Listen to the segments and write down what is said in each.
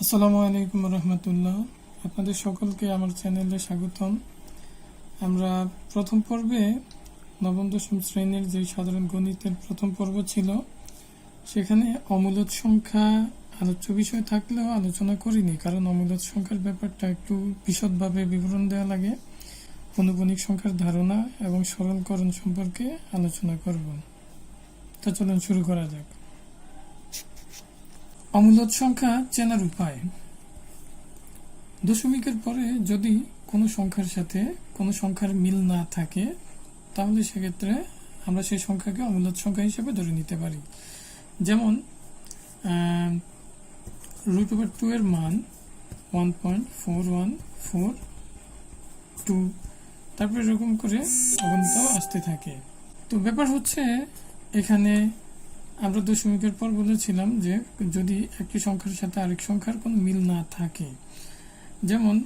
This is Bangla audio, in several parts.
আসসালামু আলাইকুম রহমতুল্লাহ। আপনাদের সকলকে আমার চ্যানেলে স্বাগতম। আমরা প্রথম পর্বে নবম দশম শ্রেণীর যে সাধারণ গণিতের প্রথম পর্ব ছিল, সেখানে অমূলদ সংখ্যা আলোচ্য বিষয় থাকলেও আলোচনা করিনি, কারণ অমূলদ সংখ্যার ব্যাপারটা একটু বিশদভাবে বিবরণ দেওয়া লাগে। অনুবণিক সংখ্যার ধারণা এবং সরলকরণ সম্পর্কে আলোচনা করব। তা চলুন শুরু করা যাক। অমূলদ সংখ্যা চেনার উপায়। দশমিকের পরে যদি কোনো সংখ্যার সাথে কোনো সংখ্যার মিল না থাকে, তাহলে সেক্ষেত্রে আমরা সেই সংখ্যাকে অমূলদ সংখ্যা হিসেবে ধরে নিতে পারি। যেমন √2 এর মান 1.4142, তারপরে এরকম করে অগণিত আসতে থাকে। তো ব্যাপার হচ্ছে, এখানে আমরা দশমিকের পর বলেছিলাম যে যদি একটি সংখ্যার সাথে আরেক সংখ্যার কোনো মিল না থাকে, যেমন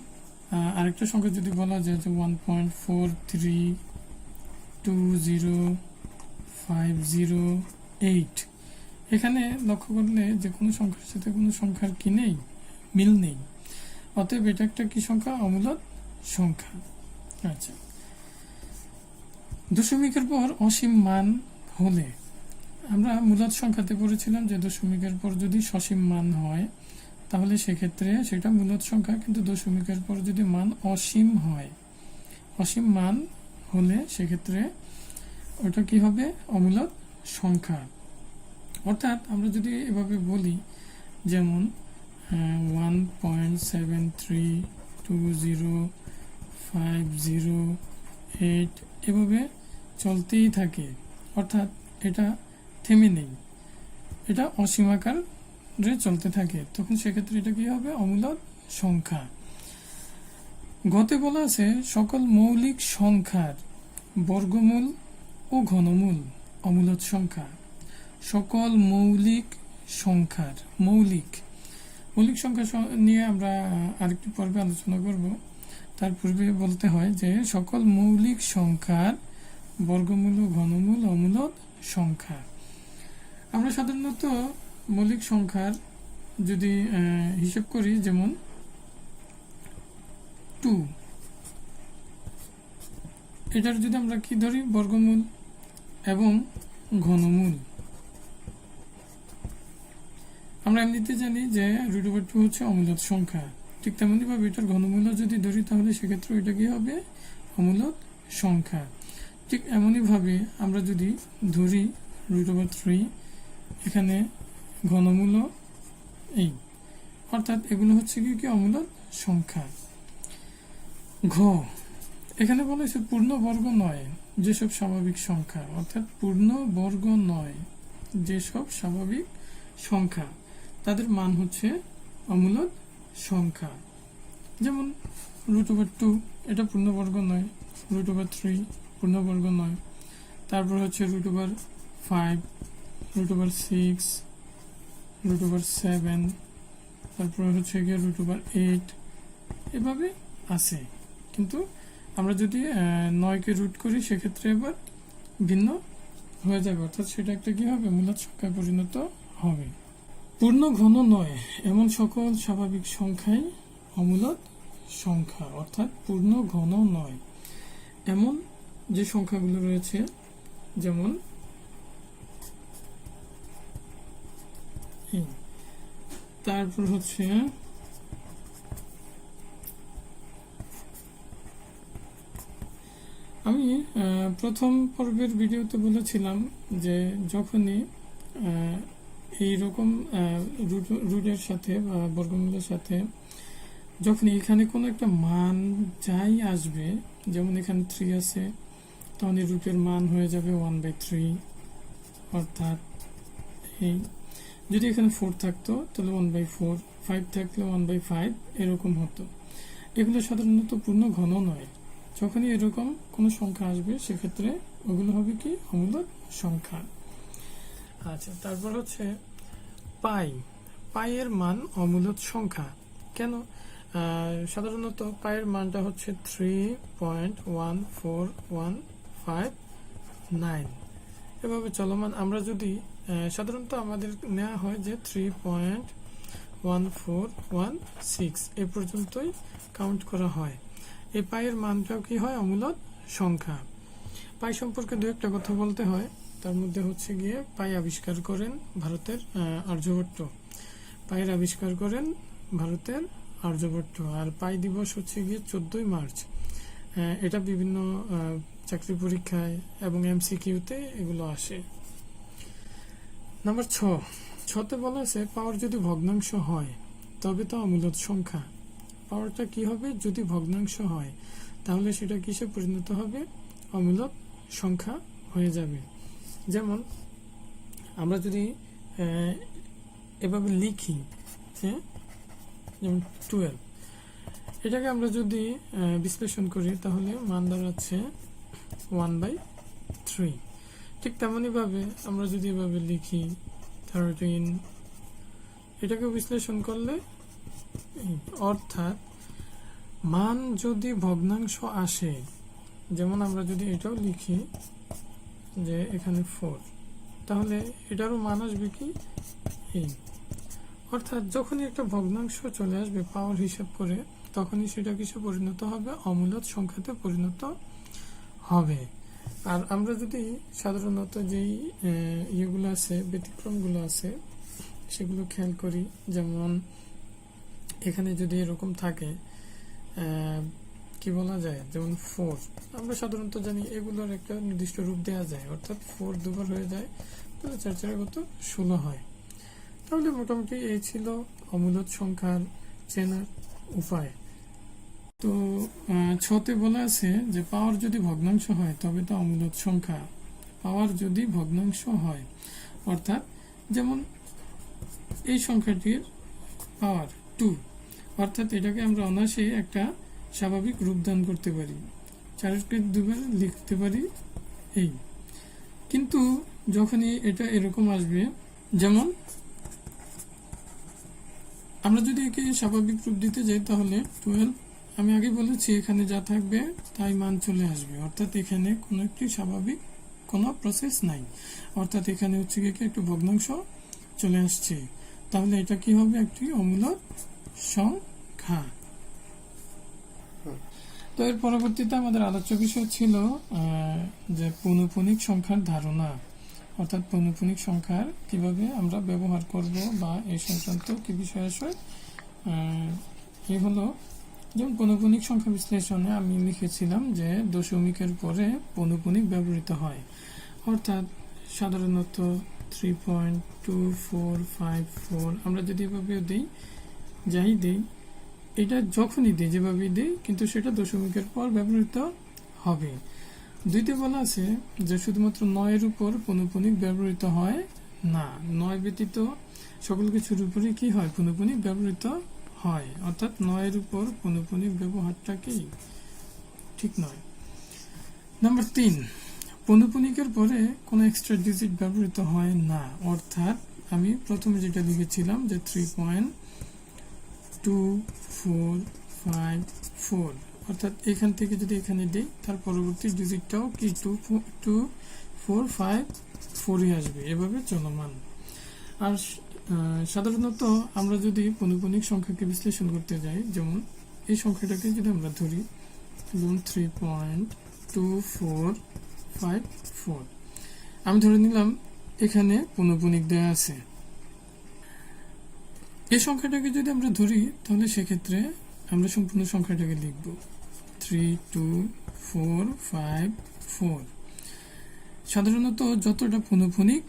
আরেকটা সংখ্যা যদি বলা যায় যে 1.43205008, এখানে লক্ষ্য করলে যে কোনো সংখ্যার সাথে কোনো সংখ্যার কি নেই, মিল নেই। অতএব এটা একটা কি সংখ্যা? অমূলদ সংখ্যা। আচ্ছা, দশমিকের পর অসীম মান হলে, আমরা মূলদ সংখ্যাতে পড়েছিলাম যে দশমিকের পর যদি সসীম মান হয় তাহলে সেক্ষেত্রে সেটা মূলদ সংখ্যা, কিন্তু দশমিকের পর যদি মান অসীম হয়, অসীম মান হলে সেক্ষেত্রে ওটা কি হবে? অমূলদ সংখ্যা। অর্থাৎ আমরা যদি এভাবে বলি, যেমন 1.73205008 এভাবে চলতেই থাকে, অর্থাৎ এটা থেমে নেই, এটা অসীম আকারে চলতে থাকে, তখন সেক্ষেত্রে এটা কি হবে? অমূলদ সংখ্যা। গতে বলা আছে সকল মৌলিক সংখ্যার বর্গমূল ও ঘনমূল অমূলদ সংখ্যা। সকল মৌলিক সংখ্যার, মৌলিক সংখ্যা নিয়ে আমরা আরেকটি পর্বে আলোচনা করব। তার পূর্বে বলতে হয় যে সকল মৌলিক সংখ্যার বর্গমূল ও ঘনমূল অমূলদ সংখ্যা। আমরা সাধারণত মৌলিক সংখ্যার যদি হিসাব করি, যেমন 2, এটার যদি আমরা কি ধরি? বর্গমূল এবং ঘনমূল। আমরা এমনিতে জানি যে √2 হচ্ছে অমূলদ সংখ্যা, ঠিক তেমনি ভাবে এটার ঘনমূল্য যদি ধরি তাহলে সেক্ষেত্রে এটা কি হবে? অমূলদ সংখ্যা। ঠিক এমনই ভাবে আমরা যদি ধরি √3, এখানে ঘনমূল্য এই, অর্থাৎ এগুলো হচ্ছে কি অমূলদ সংখ্যা। ঘ, এখানে বলা হয়েছে পূর্ণ বর্গ নয় যেসব স্বাভাবিক সংখ্যা, অর্থাৎ পূর্ণ বর্গ নয় যেসব স্বাভাবিক সংখ্যা, তাদের মান হচ্ছে অমূলদ সংখ্যা। যেমন √2 এটা পূর্ণবর্গ নয়, √3 পূর্ণবর্গ নয়, তারপর হচ্ছে √5, √6, √7, তারপর হচ্ছে গিয়ে √8, এভাবে আছে। কিন্তু আমরা যদি 9কে রুট করি সেক্ষেত্রে এবার ভিন্ন হয়ে যাবে, অর্থাৎ সেটা একটা কি হবে? মূলদ সংখ্যায় পরিণত হবে। পূর্ণ ঘন নয় এমন সকল স্বাভাবিক সংখ্যাই অমূলদ সংখ্যা, অর্থাৎ পূর্ণ ঘন নয় এমন যে সংখ্যাগুলো রয়েছে, যেমন তারপর হচ্ছে আমি প্রথম পর্বের ভিডিওতে বলেছিলাম যে যখনই এইরকম রুটের সাথে বা বর্গমূলের সাথে যখন এখানে কোনো একটা মান যাই আসবে, যেমন এখানে 3 আছে, তখন এই রুটের মান হয়ে যাবে 1/3, অর্থাৎ এই যদি এখানে 4 থাকতো তাহলে 1/4, 5 থাকলে 1/5, এরকম হতো। এগুলো সাধারণত পূর্ণ ঘন নয়। যখনই এরকম কোনো সংখ্যা আসবে সেক্ষেত্রে ওগুলো হবে কি? অমূলদ সংখ্যা। আচ্ছা, তারপর হচ্ছে পাই এর মান অমূলদ সংখ্যা কেন? সাধারণত পায়ের মানটা হচ্ছে 3.14159, এভাবে চলমান। আমরা যদি সাধারণত আমাদের নেওয়া হয় যে 3.14159 1416 এ পর্যন্তই কাউন্ট করা হয়। এই পাইয়ের মানটাও কি হয়? অমূলদ সংখ্যা। পাই সম্পর্কে দু একটা কথা বলতে হয়, তার মধ্যে হচ্ছে গিয়ে পাই আবিষ্কার করেন ভারতের আর্যভট্ট। পাইয়ের আবিষ্কার করেন ভারতের আর্যভট্ট। আর পাই দিবস হচ্ছে গিয়ে 14ই মার্চ। এটা বিভিন্ন চাকরি পরীক্ষায় এবং এমসিকিউতে এগুলো আসে। নাম্বার 6, ছতে বলা আছে পাওয়ার যদি ভগ্নাংশ হয় তবে তো অমূলদ সংখ্যা। পাওয়ারটা কি হবে? যদি ভগ্নাংশ হয় তাহলে সেটা কিসে পরিণত হবে? অমূলদ সংখ্যা হয়ে যাবে। যেমন আমরা যদি এভাবে লিখি, হ্যাঁ, যেমন 12, এটাকে আমরা যদি বিশ্লেষণ করি তাহলে মান দাঁড়াচ্ছে 1/3। ঠিক তেমনইভাবে আমরা যদি এভাবে লিখি 13, এটাকে বিশ্লেষণ করলে অর্থাৎ মান যদি ভগ্নাংশ আসে, যেমন আমরা যদি এটাও লিখি যে এখানে 4, তাহলে এটারও মান আসবে কি? অর্থাৎ যখনই একটা ভগ্নাংশ চলে আসবে পাওয়ার হিসাব করে, তখনই সেটা কিসে পরিণত হবে? অমূলদ সংখ্যাতে পরিণত হবে। আর আমরা যদি সাধারণত যেই ইয়েগুলো আছে, ব্যতিক্রমগুলো আছে, সেগুলো খেয়াল করি, যেমন এখানে যদি এরকম থাকে, কি বলা যায়, যেমন 4, আমরা সাধারণত জানি এগুলোর একটা নির্দিষ্ট রূপ দেওয়া যায়, অর্থাৎ 4 দুবার হয়ে যায়, তাহলে 4 4 কত? 16 হয়। তাহলে মোটামুটি এই ছিল অমূলদ সংখ্যার চেনার উপায়। তো 6তে বলা আছে যে পাওয়ার যদি ভগ্নাংশ হয় তবে তো অমূলদ সংখ্যা। পাওয়ার যদি ভগ্নাংশ হয়, অর্থাৎ যেমন এই সংখ্যাটির পাওয়ার 2, অর্থাৎ এটাকে আমরা অনায়াসে একটা স্বাভাবিক রূপদান করতে পারি, 4কে দুবার লিখতে পারি এই। কিন্তু যখনই এটা এরকম আসবে, যেমন আমরা যদি একে স্বাভাবিক রূপ দিতে যাই তাহলে 12, আমি আগে বলেছি এখানে যা থাকবে তাই মান চলে আসবে, অর্থাৎ এখানে কোনো একটি স্বাভাবিক কোনো প্রসেস নাই, অর্থাৎ এখানে হচ্ছে গিয়ে একটু ভগ্নাংশ চলে আসছে, তাহলে এটা কি হবে? একটি অমূলদ সংখ্যা। তো এর পরবর্তীতে আমাদের আলোচ্য বিষয় ছিল যে পৌনঃপুনিক সংখ্যার ধারণা, অর্থাৎ পৌনঃপুনিক সংখ্যার কিভাবে আমরা ব্যবহার করব বা এই সংক্রান্ত কি বিষয় আসে। এই হলো, যেমন পৌনঃপুনিক সংখ্যা বিশ্লেষণে আমি লিখেছিলাম যে দশমিকের পরে পৌনঃপুনিক ব্যবহৃত হয়, অর্থাৎ সাধারণত 3.2454 আমরা যদি এভাবে দিই, যাই দিই, এটা যখনই দিই যেভাবে দিই, কিন্তু সেটা দশমিকের পর ব্যবহৃত হবে। 2তে বলা আছে যে শুধুমাত্র 9-এর উপর পৌনঃপুনিক ব্যবহৃত হয় না, 9 ব্যতীত সকল কিছুর উপরে কি হয়? পৌনঃপুনিক ব্যবহৃত হয়, অর্থাৎ 9-এর উপর পৌনঃপুনিক ব্যবহারটা কি ঠিক নয়। নাম্বার 3, পৌনঃপুনিকের পরে কোনো এক্সট্রা ডিজিট ব্যবহৃত হয় না, অর্থাৎ আমি প্রথমে যেটা লিখেছিলাম যে 3.2454, অর্থাৎ এখান থেকে যদি এখানে দিই তার পরবর্তী ডিজিটটাও কি 2454 আসবে, এভাবে চলমান। আর সাধারণত আমরা যদি পৌনঃপুনিক সংখ্যাকে বিশ্লেষণ করতে যাই, যেমন এই সংখ্যাটাকে যদি আমরা ধরি, যেমন 3.2454, আমি ধরে নিলাম এখানে পৌনঃপুনিক দেওয়া আছে। এই সংখ্যাটাকে যদি আমরা ধরি তাহলে সেক্ষেত্রে আমরা সম্পূর্ণ সংখ্যাটাকে লিখব 32454। সাধারণত যতটা পৌনঃপুনিক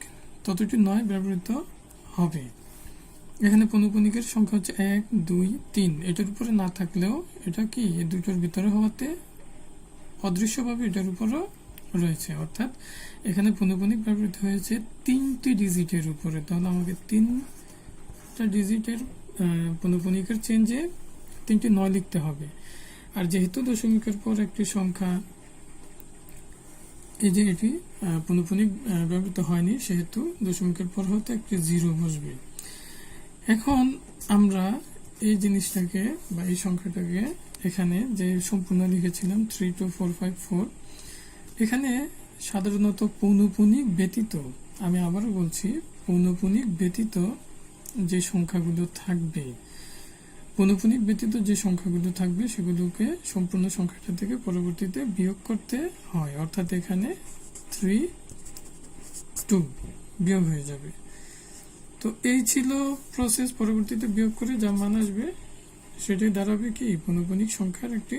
ততটি 9 ব্যবহৃত হবে। এখানে পৌনঃপুনিকের সংখ্যা হচ্ছে 1 2 3, এটার উপরে না থাকলেও এটা কি এই দুটোর ভিতরে হওয়াতে অদৃশ্যভাবে এটার উপরও রয়েছে, অর্থাৎ এখানে পৌনঃপুনিক ব্যবহৃত হয়েছে 3টি ডিজিটের উপরে, তাহলে আমাকে 3টা ডিজিটের পৌনঃপুনিকের চেঞ্জে 3টি 9 লিখতে হবে। আর যেহেতু দশমিকের পর একটি সংখ্যা, এই যে এটি পৌনঃপুনিক ব্যবহৃত হয়নি, সেহেতু দশমিকের পর হতে একটি 0 বসবে। এখন আমরা এই জিনিসটাকে বা এই সংখ্যাটাকে এখানে যে সম্পূর্ণ লিখেছিলাম 32454, এখানে সাধারণত পৌনঃপুনিক ব্যতীত, আমি আবারও বলছি, পৌনঃপুনিক ব্যতীত যে সংখ্যাগুলো থাকবে, পৌনঃপুনিক ব্যতীত যে সংখ্যাগুলো থাকবে সেগুলোকে সম্পূর্ণ সংখ্যাটা থেকে পরবর্তীতে বিয়োগ করতে হয়, অর্থাৎ এখানে 3 2 বিয়োগ হয়ে যাবে। তো এই ছিল প্রসেস। পরবর্তীতে বিয়োগ করে যা মান আসবে সেটাই দাঁড়াবে কি পৌনঃপুনিক সংখ্যার একটি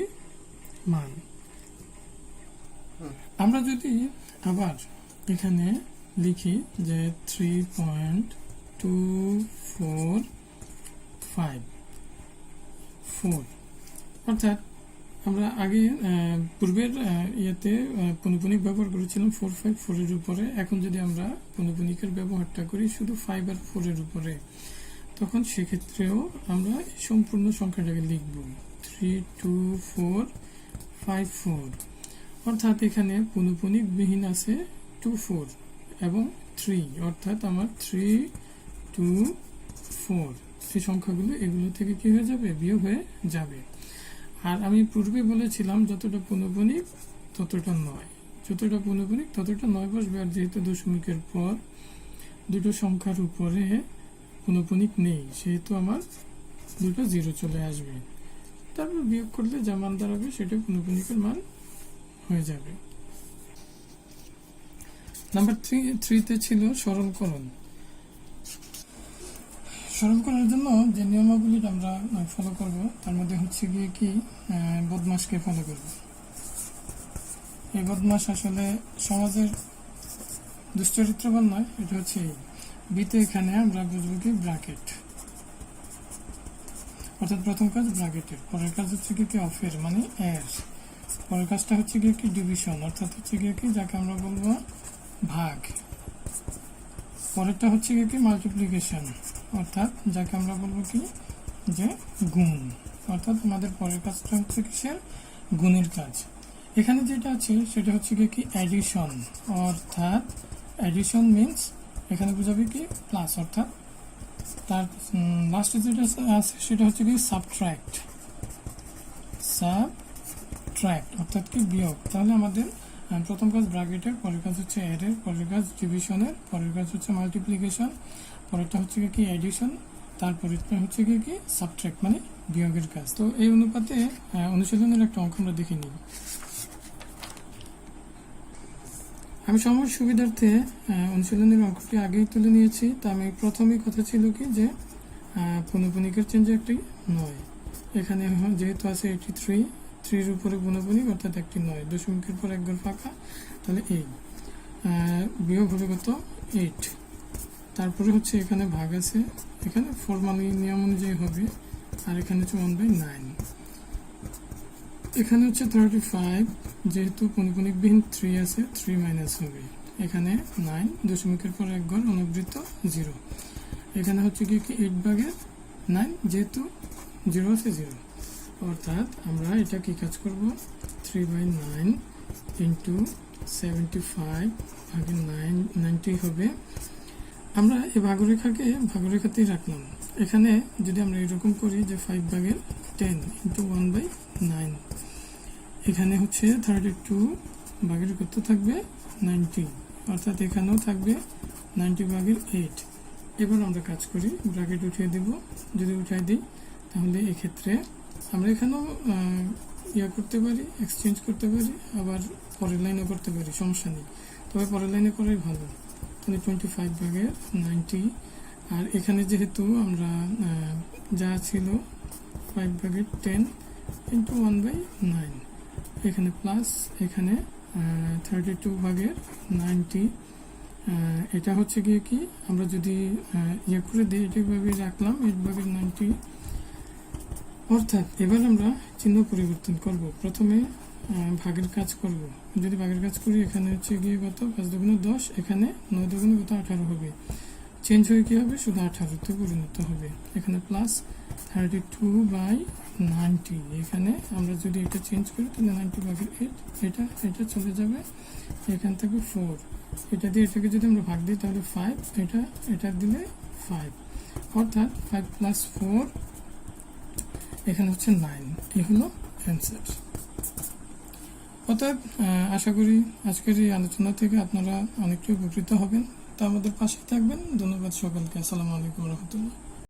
মান। আমরা যদি আবার এখানে লিখি যে 3.245 অর্থাৎ আমরা আগে পূর্বের ইয়েতে পৌনঃপুনিক ব্যবহার করেছিলাম 4 এর উপরে। এখন যদি আমরা পৌনঃপুনিকের ব্যবহারটা করি শুধু 5 আর 4 এর উপরে, তখন সেক্ষেত্রেও আমরা সম্পূর্ণ সংখ্যাটাকে লিখব 32454, অর্থাৎ এখানে পৌনঃপুনিক বিহীন আছে 24 এবং 3, অর্থাৎ আমার 324 এই সংখ্যাগুলো এগুলো থেকে কি হয়ে যাবে বিয়োগ হয়ে যাবে। আর আমি পূর্বে বলেছিলাম যতটা পৌনঃপুনিক ততটা নয়, যতটা পৌনঃপুনিক ততটা নয় বসবে। আর যেহেতু দশমিকের পর দুটো সংখ্যার উপরে পৌনঃপুনিক নেই সেহেতু আমার দুটো 0 চলে আসবে, তারপর বিয়োগ করলে যা মান দাঁড়াবে সেটা পৌনঃপুনিকের মান হয়ে যাবে। নাম্বার 3 ছিল সরলকরণ। সরল করার জন্য যে নিয়মাবলী আমরা ফলো করব তার মধ্যে হচ্ছে গিয়ে কি বদমাশকে ফলো করব। এই বদমাশ আসলে সমাজের দুশ্চরিত্রবান নয়, এটা হচ্ছে বিতে এখানে আমরা বুঝবো কি ব্র্যাকেট, অর্থাৎ প্রথম কাজ ব্র্যাকেটের, পরের কাজ হচ্ছে কি অফের মানে এর, পরের কাজটা হচ্ছে গিয়ে কি ডিভিশন, অর্থাৎ হচ্ছে গিয়ে কি যাকে আমরা বলবো ভাগ, পরেরটা হচ্ছে গিয়ে কি মাল্টিপ্লিকেশন, অর্থাৎ যাকে আমরা বলবো কি যে গুণ, অর্থাৎ আমাদের পরের কাজটা হচ্ছে কিসের গুণের কাজ। এখানে যেটা আছে সেটা হচ্ছে গিয়ে কি অ্যাডিশন, অর্থাৎ অ্যাডিশন মিন্স এখানে বোঝাবে কি প্লাস, অর্থাৎ তার লাস্টে যেটা আছে সেটা হচ্ছে কি সাবট্রাক্ট, অর্থাৎ কি বিয়োগ। তাহলে আমাদের প্রথম কাজ ব্র্যাকেটের, পরের কাজ হচ্ছে এর, পরের কাজ ডিভিশনের, পরের কাজ হচ্ছে মাল্টিপ্লিকেশন, পরেরটা হচ্ছে কি এডিশন, তারপরেরটা হচ্ছে কি সাবট্রাক্ট মানে বিয়োগের কাজ। তো এই অনুপাতে অনুশীলনের একটা অঙ্ক আমরা দেখে নিই। আমি সময়ের সুবিধার্থে অনুশীলনের অঙ্কটি আগেই তুলে নিয়েছি। তা আমি প্রথমেই কথা ছিল কি যে পৌনঃপুনিকের চেঞ্জ একটি নয়, এখানে যেহেতু আছে 83, 3 উপরে পৌনঃপুনিক অর্থাৎ একটি নয়, দশমিকের পর এক ঘর ফাঁকা, তাহলে এই বিয়োগ হবে কত 8, তারপরে হচ্ছে এখানে ভাগ আছে, এখানে ফর্মালি নিয়ম অনুযায়ী হবে, আর এখানে হচ্ছে 1/9, এখানে হচ্ছে 35, যেহেতু পৌনঃপুনিক বিহীন 3 আছে 3 মাইনাস হবে, এখানে 9, দশমিকের পর এক ঘর অনবৃত্ত 0, এখানে হচ্ছে কি 8/9, যেহেতু 0 আছে 0, অর্থাৎ আমরা এটা কি কাজ করব 3/9 ইন্টু 75 ভাগের 90 হবে। আমরা এই ভাগরেখাকে ভাগরেখাতেই রাখলাম। এখানে যদি আমরা এরকম করি যে 5/10 ইন্টু 1/9, এখানে হচ্ছে 32 ভাগের কত থাকবে 90, অর্থাৎ এখানেও থাকবে 90/8। এবার আমরা কাজ করি ব্র্যাকেট উঠিয়ে দেব, যদি উঠাই দিই তাহলে এক্ষেত্রে আমরা এখানেও করতে পারি, এক্সচেঞ্জ করতে পারি, আবার পরের লাইনও করতে পারি, সমস্যা নেই, তবে পরের লাইনে করাই ভালো। তাহলে 25/90, আর এখানে যেহেতু আমরা যা ছিল 5/10 ইন্টু 1/9, এখানে প্লাস, এখানে 32/90, এটা হচ্ছে গিয়ে কি আমরা যদি করে দিই এটাভাবে রাখলাম 8/90, অর্থাৎ এবার আমরা চিহ্ন পরিবর্তন করব। প্রথমে ভাগের কাজ করব, যদি ভাগের কাজ করি এখানে হচ্ছে গিয়ে কত 5 দুগুণে 10, এখানে 9 দুগুণে কত 18 হবে, চেঞ্জ হয়ে কি হবে শুধু 18তে পরিণত হবে, এখানে প্লাস 32/90, এখানে আমরা যদি এটা চেঞ্জ করি তাহলে 90/8, এটা চলে যাবে, এখান থেকে 4, এটা দিয়ে এটাকে যদি আমরা ভাগ দিই তাহলে 5, এটা দিলে 5, অর্থাৎ 5 + 4 এখানে হচ্ছে 9, এই হলো অ্যান্সার। অতএব আশা করি আজকের এই আলোচনা থেকে আপনারা অনেকটাই উপকৃত হবেন, তা আমাদের পাশে থাকবেন। ধন্যবাদ সকলকে। আসসালামু আলাইকুম রহমতুল্লাহ।